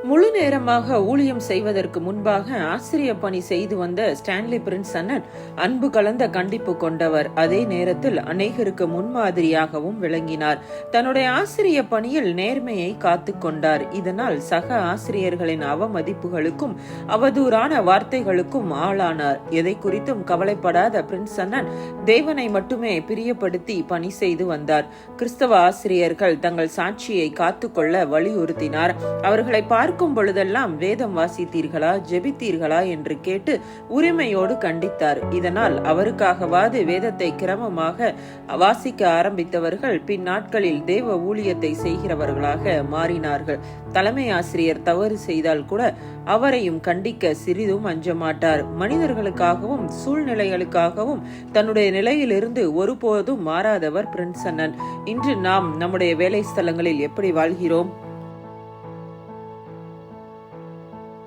முழு நேரமாக ஊழியம் செய்வதற்கு முன்பாக ஆசிரிய பணி செய்து வந்த ஸ்டான்லி பிரின்ஸ் அண்ணன் அன்பு கலந்த கண்டிப்பு கொண்டவர். அதே நேரத்தில் அநேகருக்கு முன்மாதிரியாகவும் விளங்கினார். தன்னுடைய ஆசிரிய பணியில் நேர்மையை காத்து கொண்டார். இதனால் சக ஆசிரியர்களின் அவமதிப்புகளுக்கும் அவதூறான வார்த்தைகளுக்கும் ஆளானார். எதை குறித்தும் கவலைப்படாத பிரின்ஸ் அண்ணன் தேவனை மட்டுமே பிரியப்படுத்தி பணி செய்து வந்தார். கிறிஸ்தவ ஆசிரியர்கள் தங்கள் சாட்சியை காத்துக்கொள்ள வலியுறுத்தினார். அவர்களை பார்க்கும் பொழுதெல்லாம் வேதம் வாசித்தீர்களா, ஜெபித்தீர்களா என்று கேட்டு உரிமையோடு கண்டித்தார். இதனால் அவருக்காகவாது வேதத்தை கிரமமாக வாசிக்க ஆரம்பித்தவர்கள் பின் நாட்களில் தேவ ஊழியத்தை செய்கிறவர்களாக மாறினார்கள். தலைமை ஆசிரியர் தவறு செய்தால் கூட அவரையும் கண்டிக்க சிறிதும் அஞ்ச மாட்டார். மனிதர்களுக்காகவும் சூழ்நிலைகளுக்காகவும் தன்னுடைய நிலையிலிருந்து ஒருபோதும் மாறாதவர் பிரின்ஸ் அண்ணன். இன்று நாம் நம்முடைய வேலை ஸ்தலங்களில் எப்படி வாழ்கிறோம்?